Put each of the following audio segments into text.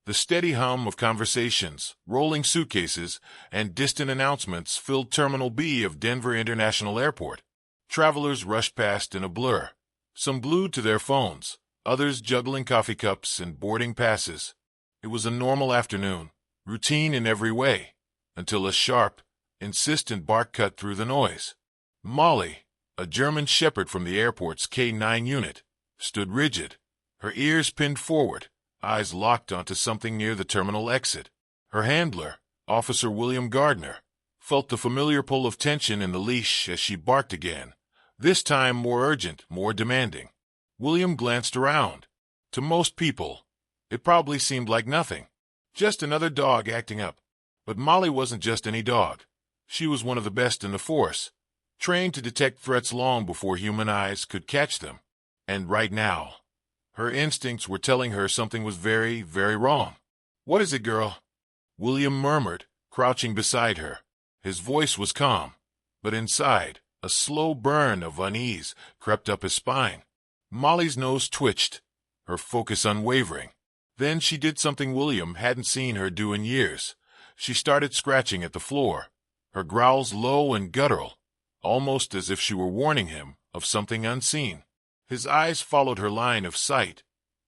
The steady hum of conversations, rolling suitcases, and distant announcements filled Terminal B of Denver International Airport. Travelers rushed past in a blur, some glued to their phones, others juggling coffee cups and boarding passes. It was a normal afternoon, routine in every way, until a sharp, insistent bark cut through the noise. Molly, a German shepherd from the airport's K-9 unit, stood rigid, her ears pinned forward, eyes locked onto something near the terminal exit. Her handler, Officer William Gardner, felt the familiar pull of tension in the leash as she barked again, this time more urgent, more demanding. William glanced around. To most people, it probably seemed like nothing, just another dog acting up. But Molly wasn't just any dog. She was one of the best in the force, trained to detect threats long before human eyes could catch them. And right now, her instincts were telling her something was very, very wrong. "What is it, girl?" William murmured, crouching beside her. His voice was calm, but inside, a slow burn of unease crept up his spine. Molly's nose twitched, her focus unwavering. Then she did something William hadn't seen her do in years. She started scratching at the floor, her growls low and guttural, almost as if she were warning him of something unseen. His eyes followed her line of sight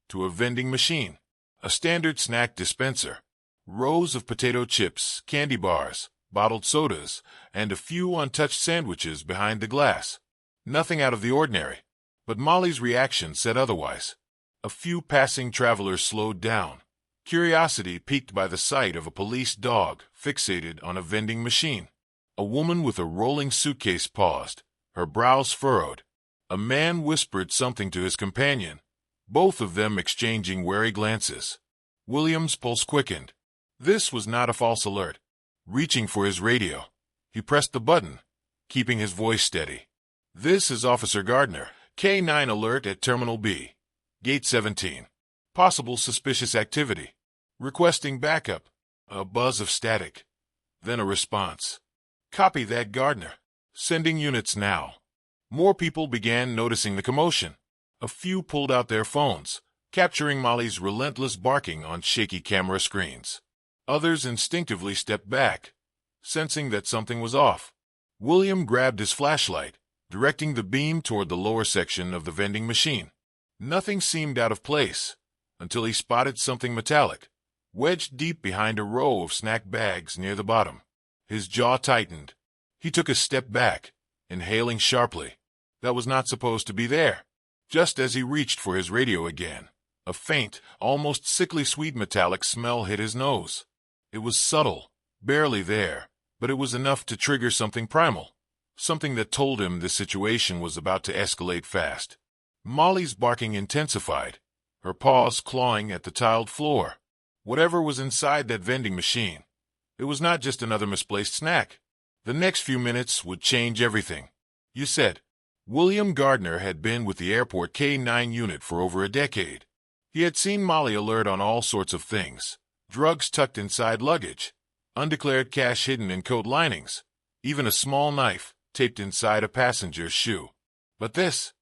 to a vending machine, a standard snack dispenser. Rows of potato chips, candy bars, bottled sodas, and a few untouched sandwiches behind the glass. Nothing out of the ordinary. But Molly's reaction said otherwise. A few passing travelers slowed down, curiosity piqued by the sight of a police dog fixated on a vending machine. A woman with a rolling suitcase paused, her brows furrowed. A man whispered something to his companion, both of them exchanging wary glances. William's pulse quickened. This was not a false alert. Reaching for his radio, he pressed the button, keeping his voice steady. "This is Officer Gardner. K-9 alert at Terminal B. Gate 17. Possible suspicious activity. Requesting backup." A buzz of static. Then a response. "Copy that, Gardner. Sending units now." More people began noticing the commotion. A few pulled out their phones, capturing Molly's relentless barking on shaky camera screens. Others instinctively stepped back, sensing that something was off. William grabbed his flashlight, directing the beam toward the lower section of the vending machine. Nothing seemed out of place, until he spotted something metallic, wedged deep behind a row of snack bags near the bottom. His jaw tightened. He took a step back, inhaling sharply. That was not supposed to be there. Just as he reached for his radio again, a faint, almost sickly sweet metallic smell hit his nose. It was subtle, barely there, but it was enough to trigger something primal, something that told him the situation was about to escalate fast. Molly's barking intensified, her paws clawing at the tiled floor. Whatever was inside that vending machine, it was not just another misplaced snack. The next few minutes would change everything. "You said." William Gardner had been with the airport K-9 unit for over a decade. He had seen Molly alert on all sorts of things. Drugs tucked inside luggage, undeclared cash hidden in coat linings, even a small knife taped inside a passenger's shoe. But this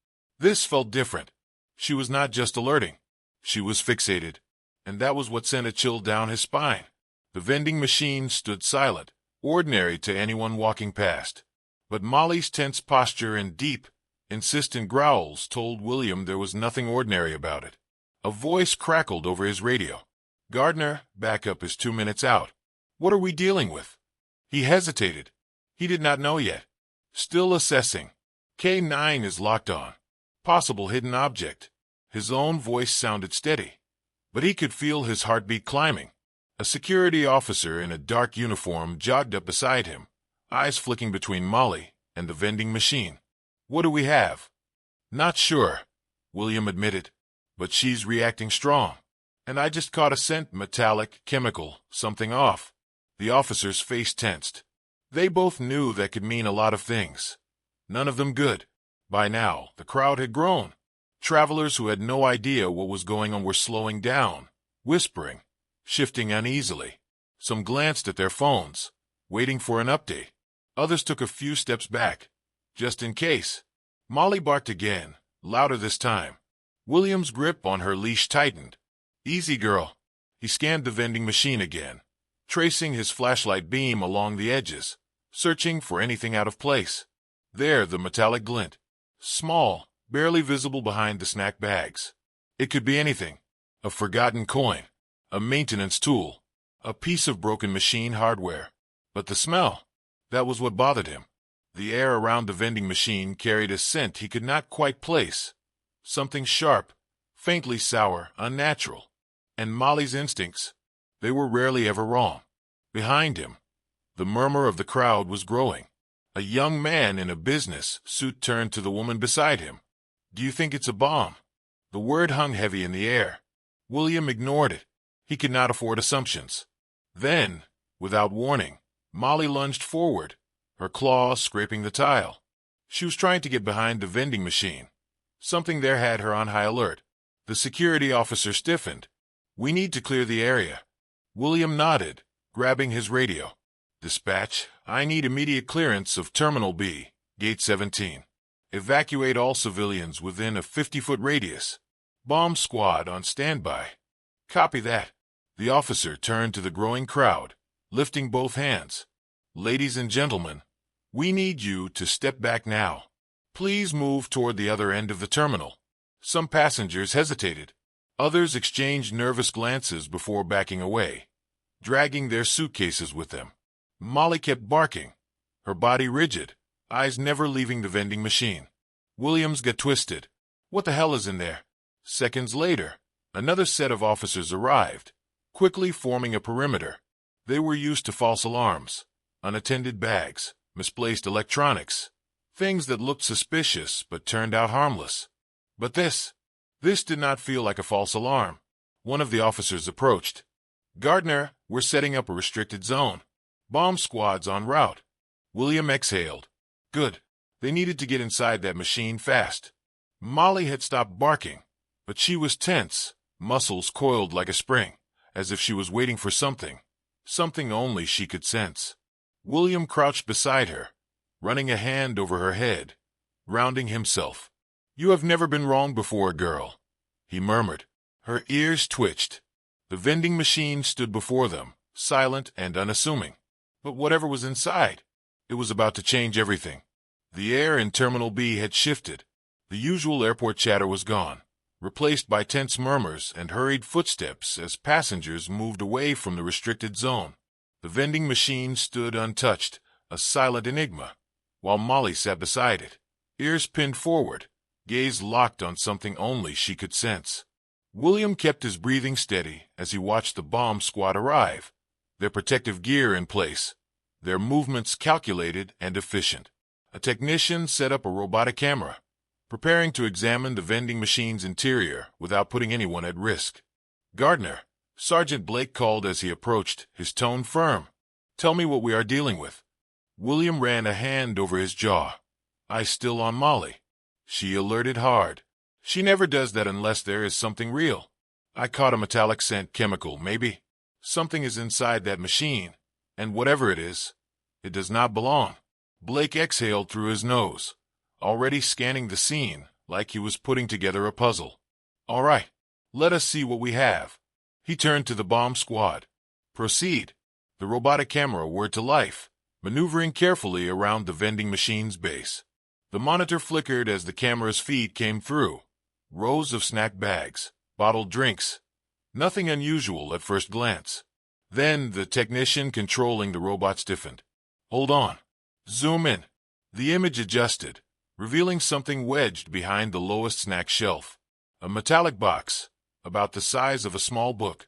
felt different. She was not just alerting. She was fixated. And that was what sent a chill down his spine. The vending machine stood silent, ordinary to anyone walking past. But Molly's tense posture and deep, insistent growls told William there was nothing ordinary about it. A voice crackled over his radio. "Gardner, backup is 2 minutes out. What are we dealing with?" He hesitated. He did not know yet. Still assessing. "K-9 is locked on. Possible hidden object." His own voice sounded steady, but he could feel his heartbeat climbing. A security officer in a dark uniform jogged up beside him, eyes flicking between Molly and the vending machine. "What do we have?" "Not sure," William admitted, "but she's reacting strong. And I just caught a scent, metallic, chemical, something off." The officer's face tensed. They both knew that could mean a lot of things. None of them good. By now, the crowd had grown. Travelers who had no idea what was going on were slowing down, whispering, shifting uneasily. Some glanced at their phones, waiting for an update. Others took a few steps back, just in case. Molly barked again, louder this time. William's grip on her leash tightened. "Easy, girl. He scanned the vending machine again, tracing his flashlight beam along the edges, searching for anything out of place. There, the metallic glint. Small, barely visible behind the snack bags. It could be anything. A forgotten coin, a maintenance tool, a piece of broken machine hardware. But the smell, that was what bothered him. The air around the vending machine carried a scent he could not quite place. Something sharp, faintly sour, unnatural. And Molly's instincts, they were rarely ever wrong. Behind him, the murmur of the crowd was growing. A young man in a business suit turned to the woman beside him. "Do you think it's a bomb?" The word hung heavy in the air. William ignored it. He could not afford assumptions. Then, without warning, Molly lunged forward, her claws scraping the tile. She was trying to get behind the vending machine. Something there had her on high alert. The security officer stiffened. "We need to clear the area." William nodded, grabbing his radio. "Dispatch, I need immediate clearance of Terminal B, Gate 17. Evacuate all civilians within a 50-foot radius. Bomb squad on standby." "Copy that." The officer turned to the growing crowd, lifting both hands. "Ladies and gentlemen, we need you to step back now. Please move toward the other end of the terminal." Some passengers hesitated. Others exchanged nervous glances before backing away, dragging their suitcases with them. Molly kept barking, her body rigid, eyes never leaving the vending machine. Williams got twisted. What the hell is in there? Seconds later, another set of officers arrived, quickly forming a perimeter. They were used to false alarms, unattended bags, misplaced electronics, things that looked suspicious but turned out harmless. But this did not feel like a false alarm. One of the officers approached. "Gardner, we're setting up a restricted zone. Bomb squad's en route." William exhaled. Good. They needed to get inside that machine fast. Molly had stopped barking, but she was tense, muscles coiled like a spring, as if she was waiting for something only she could sense. William crouched beside her, running a hand over her head, grounding himself. "You have never been wrong before, girl," he murmured. Her ears twitched. The vending machine stood before them, silent and unassuming. But whatever was inside, it was about to change everything. The air in Terminal B had shifted. The usual airport chatter was gone, replaced by tense murmurs and hurried footsteps as passengers moved away from the restricted zone. The vending machine stood untouched, a silent enigma, while Molly sat beside it, ears pinned forward, gaze locked on something only she could sense. William kept his breathing steady as he watched the bomb squad arrive, their protective gear in place, their movements calculated and efficient. A technician set up a robotic camera, preparing to examine the vending machine's interior without putting anyone at risk. "Gardner," Sergeant Blake called as he approached, his tone firm. "Tell me what we are dealing with." William ran a hand over his jaw. "Eyes still on Molly." She alerted hard. "She never does that unless there is something real." "I caught a metallic scent chemical, maybe. Something is inside that machine, and whatever it is, it does not belong." Blake exhaled through his nose, already scanning the scene like he was putting together a puzzle. "All right, let us see what we have." He turned to the bomb squad. "Proceed." The robotic camera whirred to life, maneuvering carefully around the vending machine's base. The monitor flickered as the camera's feed came through. Rows of snack bags, bottled drinks. Nothing unusual at first glance. Then the technician controlling the robot stiffened. "Hold on. Zoom in." The image adjusted, revealing something wedged behind the lowest snack shelf. A metallic box, about the size of a small book,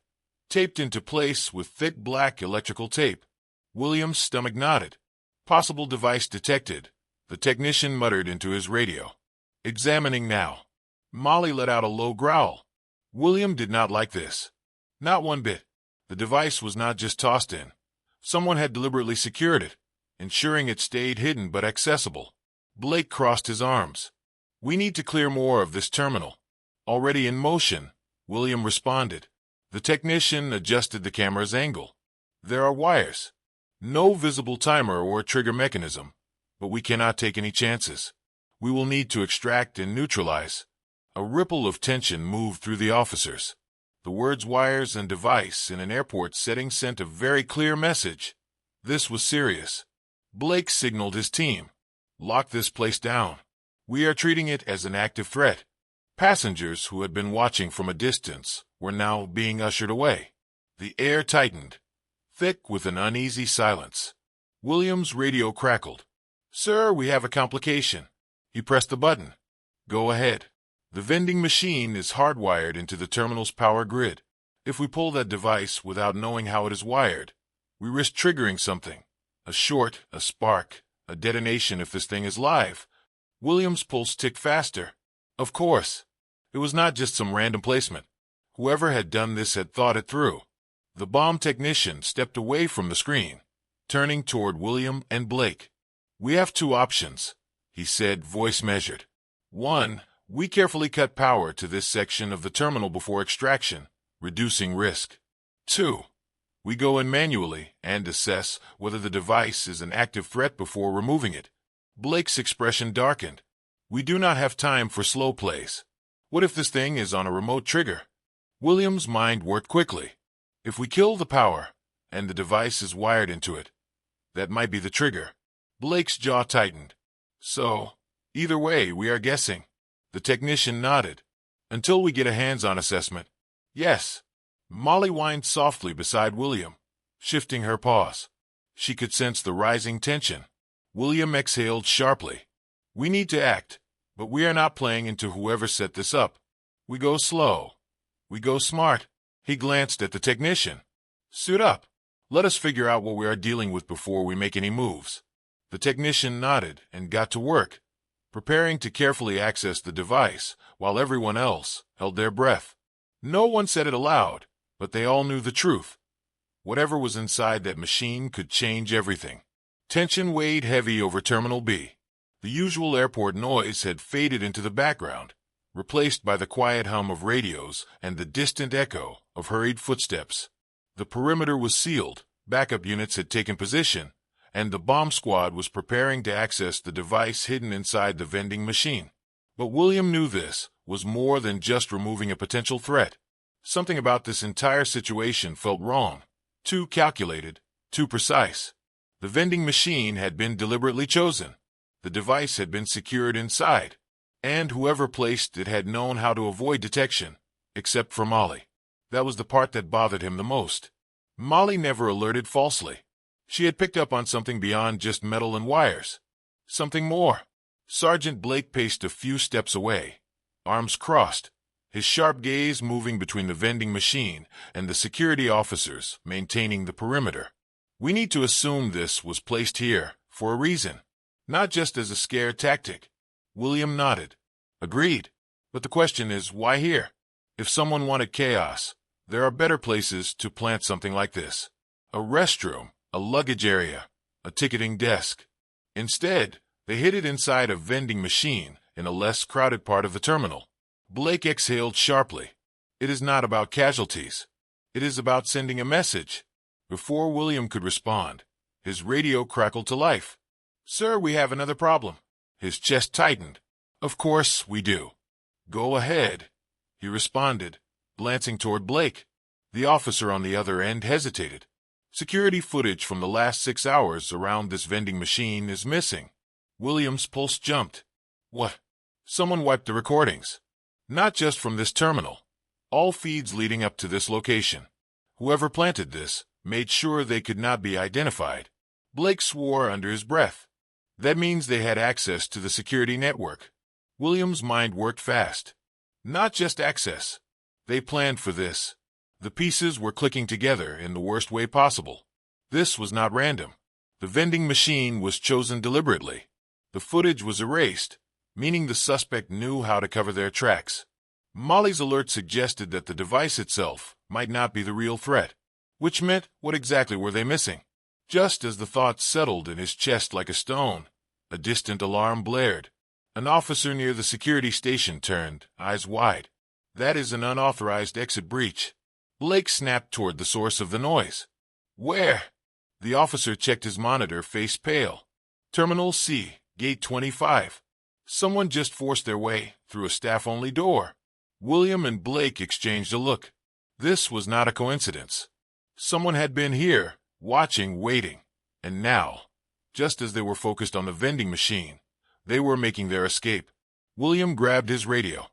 taped into place with thick black electrical tape. William's stomach knotted. "Possible device detected," the technician muttered into his radio. "Examining now." Molly let out a low growl. William did not like this. Not one bit. The device was not just tossed in. Someone had deliberately secured it, ensuring it stayed hidden but accessible. Blake crossed his arms. "We need to clear more of this terminal." "Already in motion," William responded. The technician adjusted the camera's angle. "There are wires. No visible timer or trigger mechanism, but we cannot take any chances. We will need to extract and neutralize." A ripple of tension moved through the officers. The words wires and device in an airport setting sent a very clear message. This was serious. Blake signaled his team. Lock this place down. We are treating it as an active threat. Passengers who had been watching from a distance were now being ushered away. The air tightened, thick with an uneasy silence. William's radio crackled. "Sir, we have a complication." He pressed the button. "Go ahead." The vending machine is hardwired into the terminal's power grid. If we pull that device without knowing how it is wired, we risk triggering something. A short, a spark, a detonation if this thing is live. William's pulse ticked faster. Of course. It was not just some random placement. Whoever had done this had thought it through. The bomb technician stepped away from the screen, turning toward William and Blake. "We have two options," he said, voice measured. "One, we carefully cut power to this section of the terminal before extraction, reducing risk. Two, we go in manually and assess whether the device is an active threat before removing it." Blake's expression darkened. "We do not have time for slow plays. What if this thing is on a remote trigger?" William's mind worked quickly. If we kill the power, and the device is wired into it, that might be the trigger. Blake's jaw tightened. "So, either way, we are guessing." The technician nodded. "Until we get a hands-on assessment." "Yes." Molly whined softly beside William, shifting her paws. She could sense the rising tension. William exhaled sharply. "We need to act, but we are not playing into whoever set this up. We go slow. We go smart." He glanced at the technician. "Suit up. Let us figure out what we are dealing with before we make any moves." The technician nodded and got to work, preparing to carefully access the device while everyone else held their breath. No one said it aloud, but they all knew the truth. Whatever was inside that machine could change everything. Tension weighed heavy over Terminal B. The usual airport noise had faded into the background, replaced by the quiet hum of radios and the distant echo of hurried footsteps. The perimeter was sealed, backup units had taken position, and the bomb squad was preparing to access the device hidden inside the vending machine. But William knew this was more than just removing a potential threat. Something about this entire situation felt wrong, too calculated, too precise. The vending machine had been deliberately chosen. The device had been secured inside, and whoever placed it had known how to avoid detection, except for Molly. That was the part that bothered him the most. Molly never alerted falsely. She had picked up on something beyond just metal and wires. Something more. Sergeant Blake paced a few steps away, arms crossed, his sharp gaze moving between the vending machine and the security officers maintaining the perimeter. "We need to assume this was placed here for a reason, not just as a scare tactic." William nodded. "Agreed. But the question is, why here? If someone wanted chaos, there are better places to plant something like this. A restroom, a luggage area, a ticketing desk. Instead, they hid it inside a vending machine in a less crowded part of the terminal." Blake exhaled sharply. "It is not about casualties. It is about sending a message." Before William could respond, his radio crackled to life. "Sir, we have another problem." His chest tightened. "Of course we do." "Go ahead," he responded, glancing toward Blake. The officer on the other end hesitated. "Security footage from the last 6 hours around this vending machine is missing." William's pulse jumped. "What?" "Someone wiped the recordings. Not just from this terminal. All feeds leading up to this location. Whoever planted this made sure they could not be identified." Blake swore under his breath. "That means they had access to the security network." William's mind worked fast. Not just access. They planned for this. The pieces were clicking together in the worst way possible. This was not random. The vending machine was chosen deliberately. The footage was erased, meaning the suspect knew how to cover their tracks. Molly's alert suggested that the device itself might not be the real threat, which meant what exactly were they missing? Just as the thought settled in his chest like a stone, a distant alarm blared. An officer near the security station turned, eyes wide. "That is an unauthorized exit breach." Blake snapped toward the source of the noise. "Where?" The officer checked his monitor, face pale. "Terminal C, Gate 25. Someone just forced their way through a staff-only door." William and Blake exchanged a look. This was not a coincidence. Someone had been here, watching, waiting. And now, just as they were focused on the vending machine, they were making their escape. William grabbed his radio.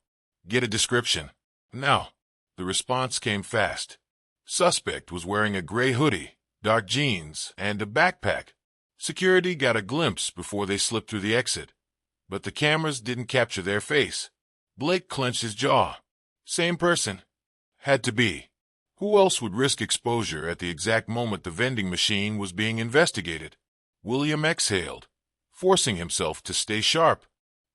Get a description. Now. The response came fast. Suspect was wearing a gray hoodie, dark jeans, and a backpack. Security got a glimpse before they slipped through the exit, but the cameras didn't capture their face. Blake clenched his jaw. Same person. Had to be. Who else would risk exposure at the exact moment the vending machine was being investigated? William exhaled, forcing himself to stay sharp.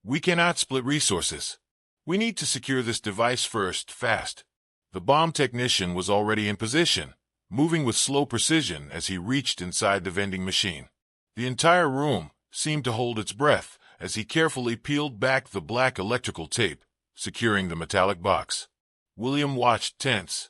We cannot split resources. We need to secure this device first, fast. The bomb technician was already in position, moving with slow precision as he reached inside the vending machine. The entire room seemed to hold its breath as he carefully peeled back the black electrical tape, securing the metallic box. William watched tense.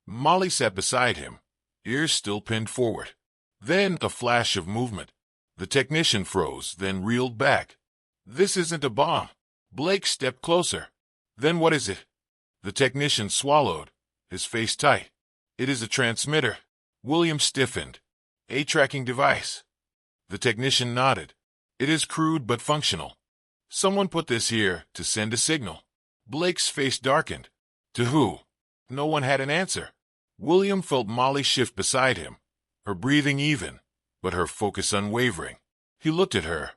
Molly sat beside him, ears still pinned forward. Then a flash of movement. The technician froze, then reeled back. This isn't a bomb. Blake stepped closer. Then what is it? The technician swallowed, his face tight. It is a transmitter. William stiffened. A tracking device. The technician nodded. It is crude but functional. Someone put this here to send a signal. Blake's face darkened. To who? No one had an answer. William felt Molly shift beside him, her breathing even, but her focus unwavering. He looked at her,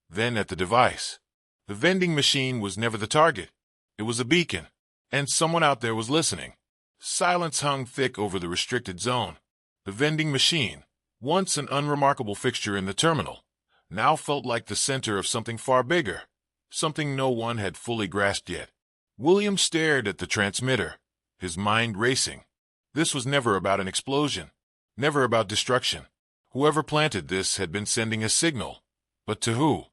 then at the device. The vending machine was never the target. It was a beacon, and someone out there was listening. Silence hung thick over the restricted zone. The vending machine, once an unremarkable fixture in the terminal, now felt like the center of something far bigger, something no one had fully grasped yet. William stared at the transmitter, his mind racing. This was never about an explosion, never about destruction. Whoever planted this had been sending a signal, but to who?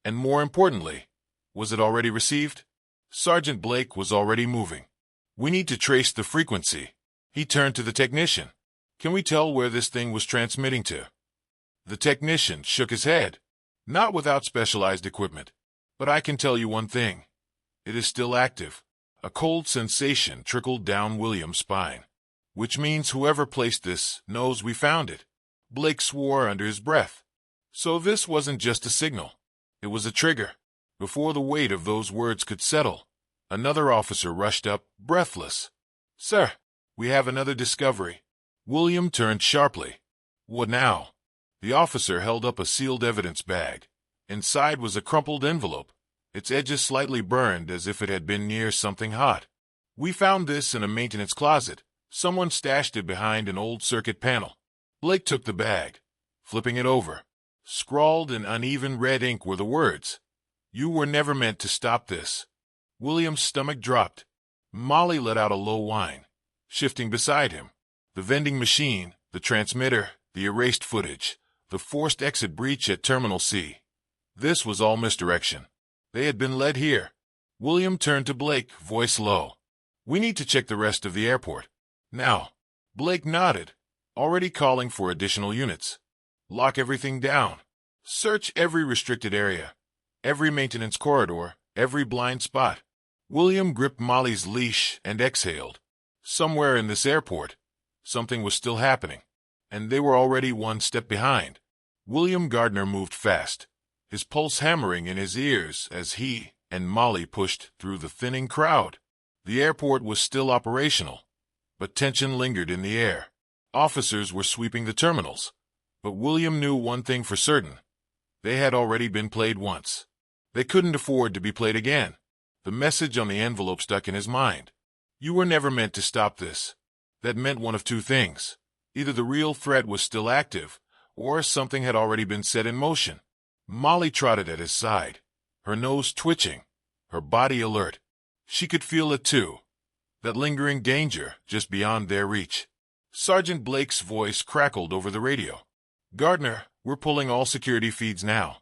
And more importantly, was it already received? Sergeant Blake was already moving. We need to trace the frequency. He turned to the technician. Can we tell where this thing was transmitting to? The technician shook his head. Not without specialized equipment. But I can tell you one thing. It is still active. A cold sensation trickled down William's spine. Which means whoever placed this knows we found it. Blake swore under his breath. So this wasn't just a signal. It was a trigger. Before the weight of those words could settle, another officer rushed up, breathless. Sir, we have another discovery. William turned sharply. What now? The officer held up a sealed evidence bag. Inside was a crumpled envelope, its edges slightly burned as if it had been near something hot. We found this in a maintenance closet. Someone stashed it behind an old circuit panel. Blake took the bag, flipping it over. Scrawled in uneven red ink were the words, "You were never meant to stop this." William's stomach dropped. Molly let out a low whine, shifting beside him. The vending machine, the transmitter, the erased footage, the forced exit breach at Terminal C. This was all misdirection. They had been led here. William turned to Blake, voice low. We need to check the rest of the airport. Now. Blake nodded, already calling for additional units. Lock everything down. Search every restricted area, every maintenance corridor, every blind spot. William gripped Molly's leash and exhaled. Somewhere in this airport, something was still happening, and they were already one step behind. William Gardner moved fast, his pulse hammering in his ears as he and Molly pushed through the thinning crowd. The airport was still operational, but tension lingered in the air. Officers were sweeping the terminals, but William knew one thing for certain. They had already been played once. They couldn't afford to be played again. The message on the envelope stuck in his mind. You were never meant to stop this. That meant one of two things. Either the real threat was still active, or something had already been set in motion. Molly trotted at his side, her nose twitching, her body alert. She could feel it too, that lingering danger just beyond their reach. Sergeant Blake's voice crackled over the radio. Gardner, we're pulling all security feeds now.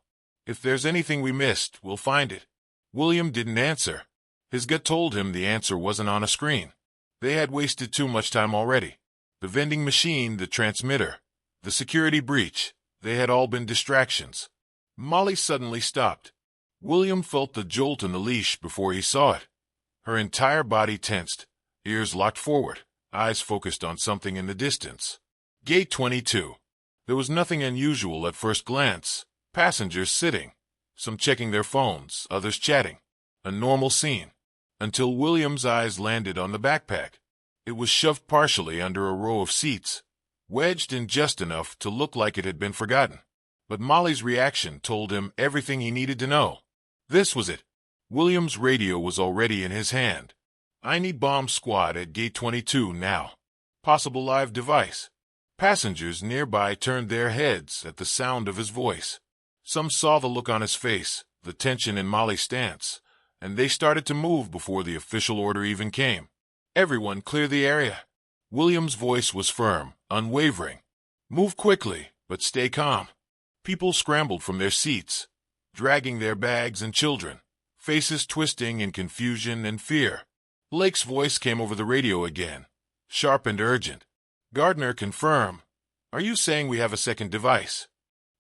If there's anything we missed, we'll find it. William didn't answer. His gut told him the answer wasn't on a screen. They had wasted too much time already. The vending machine, the transmitter, the security breach, they had all been distractions. Molly suddenly stopped. William felt the jolt in the leash before he saw it. Her entire body tensed, ears locked forward, eyes focused on something in the distance. Gate 22. There was nothing unusual at first glance. Passengers sitting, some checking their phones, others chatting. A normal scene. Until William's eyes landed on the backpack. It was shoved partially under a row of seats, wedged in just enough to look like it had been forgotten. But Molly's reaction told him everything he needed to know. This was it. William's radio was already in his hand. "I need bomb squad at gate 22 now. Possible live device." Passengers nearby turned their heads at the sound of his voice. Some saw the look on his face, the tension in Molly's stance, and they started to move before the official order even came. "Everyone clear the area." William's voice was firm, unwavering. "Move quickly, but stay calm." People scrambled from their seats, dragging their bags and children, faces twisting in confusion and fear. Blake's voice came over the radio again, sharp and urgent. "Gardner, confirm. Are you saying we have a second device?"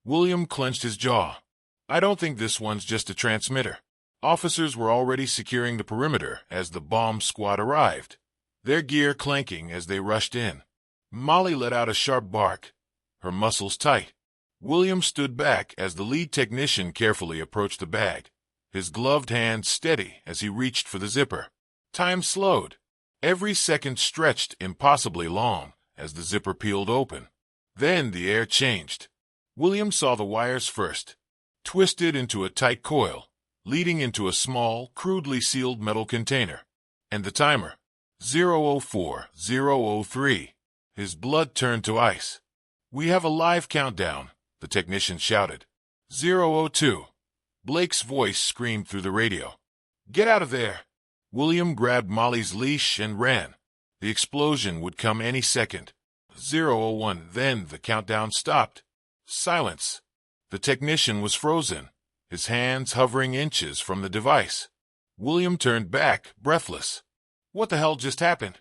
William clenched his jaw. "I don't think this one's just a transmitter." Officers were already securing the perimeter as the bomb squad arrived, their gear clanking as they rushed in. Molly let out a sharp bark, her muscles tight. William stood back as the lead technician carefully approached the bag, his gloved hand steady as he reached for the zipper. Time slowed. Every second stretched impossibly long as the zipper peeled open. Then the air changed. William saw the wires first, twisted into a tight coil, leading into a small, crudely sealed metal container. And the timer. 004, 003. His blood turned to ice. "We have a live countdown," the technician shouted. 002. Blake's voice screamed through the radio. "Get out of there!" William grabbed Molly's leash and ran. The explosion would come any second. 001. Then the countdown stopped. Silence. The technician was frozen, his hands hovering inches from the device. William turned back, breathless. What the hell just happened?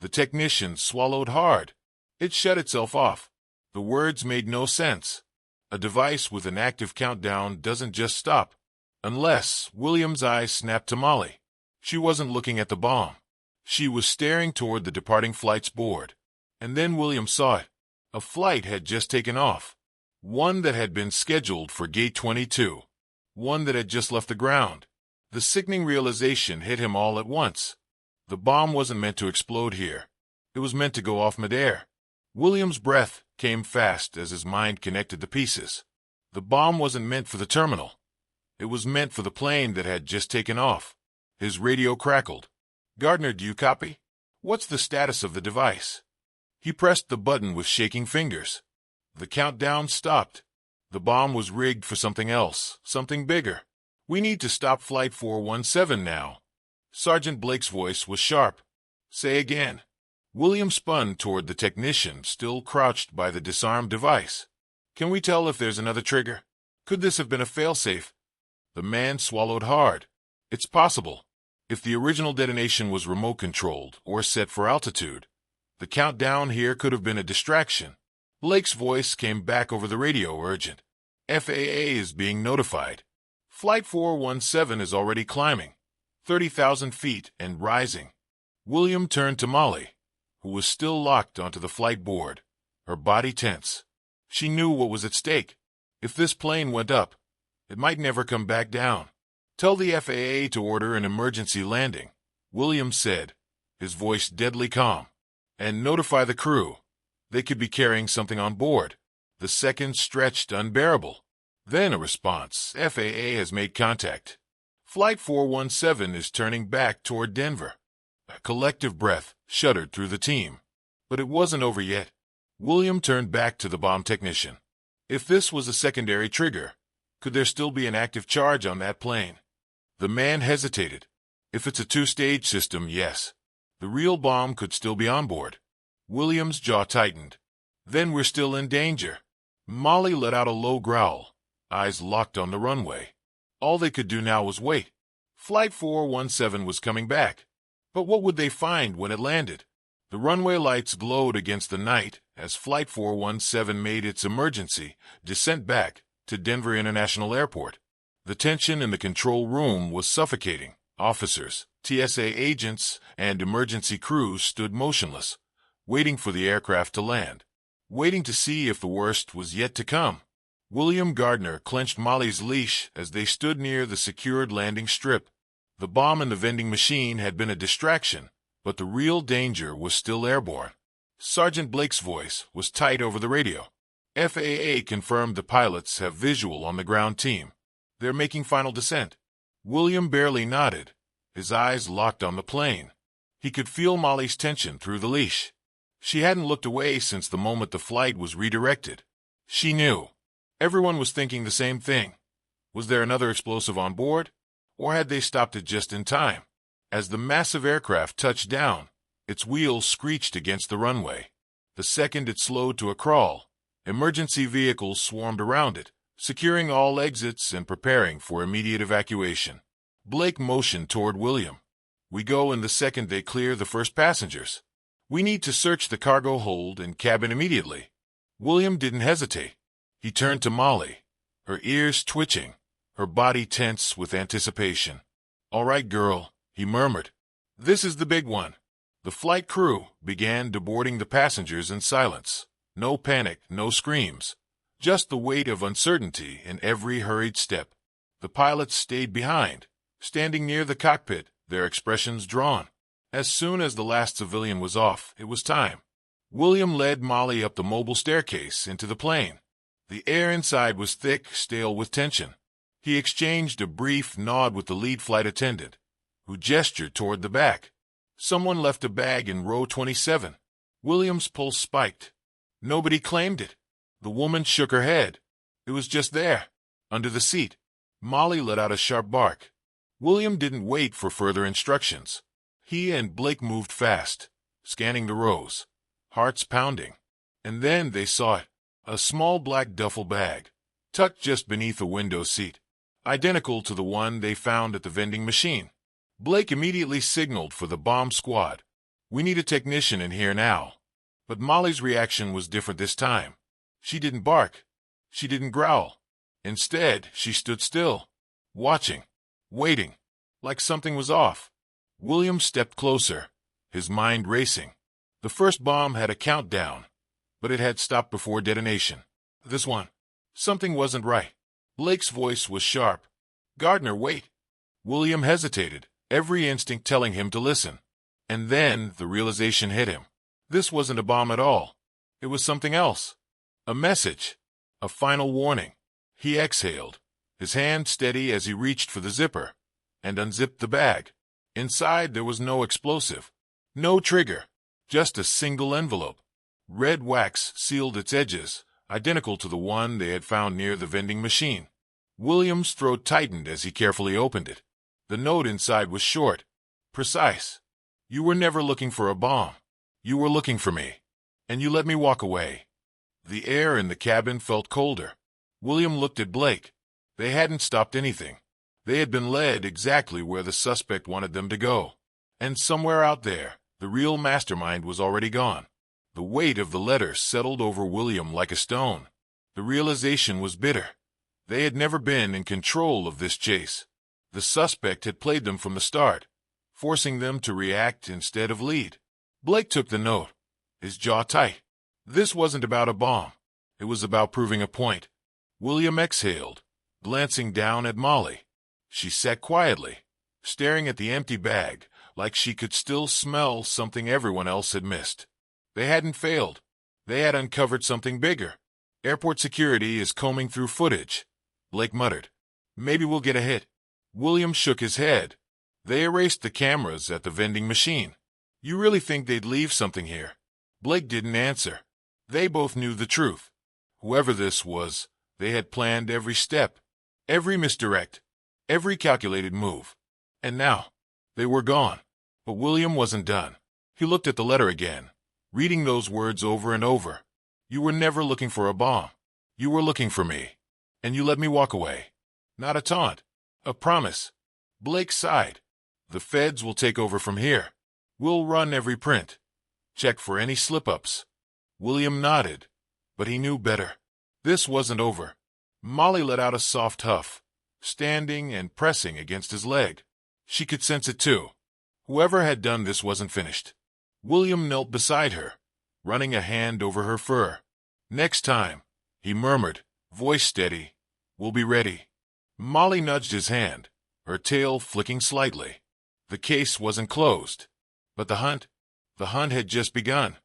The technician swallowed hard. It shut itself off. The words made no sense. A device with an active countdown doesn't just stop. Unless William's eyes snapped to Molly. She wasn't looking at the bomb. She was staring toward the departing flight's board. And then William saw it. A flight had just taken off. One that had been scheduled for gate 22. One that had just left the ground. The sickening realization hit him all at once. The bomb wasn't meant to explode here. It was meant to go off midair. William's breath came fast as his mind connected the pieces. The bomb wasn't meant for the terminal. It was meant for the plane that had just taken off. His radio crackled. "Gardner, do you copy? What's the status of the device?" He pressed the button with shaking fingers. The countdown stopped. The bomb was rigged for something else, something bigger. "We need to stop Flight 417 now." Sergeant Blake's voice was sharp. "Say again." William spun toward the technician, still crouched by the disarmed device. "Can we tell if there's another trigger? Could this have been a failsafe?" The man swallowed hard. "It's possible. If the original detonation was remote-controlled or set for altitude, the countdown here could have been a distraction." Blake's voice came back over the radio, urgent. "FAA is being notified. Flight 417 is already climbing, 30,000 feet and rising." William turned to Molly, who was still locked onto the flight board, her body tense. She knew what was at stake. If this plane went up, it might never come back down. "Tell the FAA to order an emergency landing," William said, his voice deadly calm. "And notify the crew. They could be carrying something on board." The seconds stretched unbearable. Then a response. "FAA has made contact. Flight 417 is turning back toward Denver." A collective breath shuddered through the team. But it wasn't over yet. William turned back to the bomb technician. If this was a secondary trigger, could there still be an active charge on that plane? The man hesitated. If it's a two-stage system, yes. The real bomb could still be on board. William's jaw tightened. Then we're still in danger. Molly let out a low growl, eyes locked on the runway. All they could do now was wait. Flight 417 was coming back. But what would they find when it landed? The runway lights glowed against the night as Flight 417 made its emergency descent back to Denver International Airport. The tension in the control room was suffocating. Officers, TSA agents, and emergency crews stood motionless, waiting for the aircraft to land, waiting to see if the worst was yet to come. William Gardner clenched Molly's leash as they stood near the secured landing strip. The bomb in the vending machine had been a distraction, but the real danger was still airborne. Sergeant Blake's voice was tight over the radio. FAA confirmed the pilots have visual on the ground team. They're making final descent. William barely nodded, his eyes locked on the plane. He could feel Molly's tension through the leash. She hadn't looked away since the moment the flight was redirected. She knew. Everyone was thinking the same thing. Was there another explosive on board? Or had they stopped it just in time? As the massive aircraft touched down, its wheels screeched against the runway. The second it slowed to a crawl, emergency vehicles swarmed around it, securing all exits and preparing for immediate evacuation. Blake motioned toward William. We go in the second they clear the first passengers. We need to search the cargo hold and cabin immediately. William didn't hesitate. He turned to Molly, her ears twitching, her body tense with anticipation. All right, girl, he murmured. This is the big one. The flight crew began deboarding the passengers in silence. No panic, no screams. Just the weight of uncertainty in every hurried step. The pilots stayed behind, standing near the cockpit, their expressions drawn. As soon as the last civilian was off, it was time. William led Molly up the mobile staircase into the plane. The air inside was thick, stale with tension. He exchanged a brief nod with the lead flight attendant, who gestured toward the back. Someone left a bag in row 27. William's pulse spiked. Nobody claimed it. The woman shook her head. It was just there, under the seat. Molly let out a sharp bark. William didn't wait for further instructions. He and Blake moved fast, scanning the rows, hearts pounding. And then they saw it. A small black duffel bag, tucked just beneath a window seat, identical to the one they found at the vending machine. Blake immediately signaled for the bomb squad. We need a technician in here now. But Molly's reaction was different this time. She didn't bark. She didn't growl. Instead, she stood still, watching, waiting, like something was off. William stepped closer, his mind racing. The first bomb had a countdown, but it had stopped before detonation. This one. Something wasn't right. Blake's voice was sharp. Gardner, wait. William hesitated, every instinct telling him to listen. And then the realization hit him. This wasn't a bomb at all. It was something else. A message. A final warning. He exhaled, his hand steady as he reached for the zipper, and unzipped the bag. Inside there was no explosive. No trigger. Just a single envelope. Red wax sealed its edges, identical to the one they had found near the vending machine. William's throat tightened as he carefully opened it. The note inside was short, precise. You were never looking for a bomb. You were looking for me. And you let me walk away. The air in the cabin felt colder. William looked at Blake. They hadn't stopped anything. They had been led exactly where the suspect wanted them to go. And somewhere out there, the real mastermind was already gone. The weight of the letter settled over William like a stone. The realization was bitter. They had never been in control of this chase. The suspect had played them from the start, forcing them to react instead of lead. Blake took the note, his jaw tight. This wasn't about a bomb. It was about proving a point. William exhaled, glancing down at Molly. She sat quietly, staring at the empty bag, like she could still smell something everyone else had missed. They hadn't failed. They had uncovered something bigger. Airport security is combing through footage, Blake muttered. Maybe we'll get a hit. William shook his head. They erased the cameras at the vending machine. You really think they'd leave something here? Blake didn't answer. They both knew the truth. Whoever this was, they had planned every step, every misdirect, every calculated move. And now, they were gone. But William wasn't done. He looked at the letter again, reading those words over and over. You were never looking for a bomb. You were looking for me. And you let me walk away. Not a taunt. A promise. Blake sighed. The feds will take over from here. We'll run every print. Check for any slip-ups. William nodded, but he knew better. This wasn't over. Molly let out a soft huff, standing and pressing against his leg. She could sense it too. Whoever had done this wasn't finished. William knelt beside her, running a hand over her fur. "Next time," he murmured, voice steady. "We'll be ready." Molly nudged his hand, her tail flicking slightly. The case wasn't closed. But the hunt had just begun.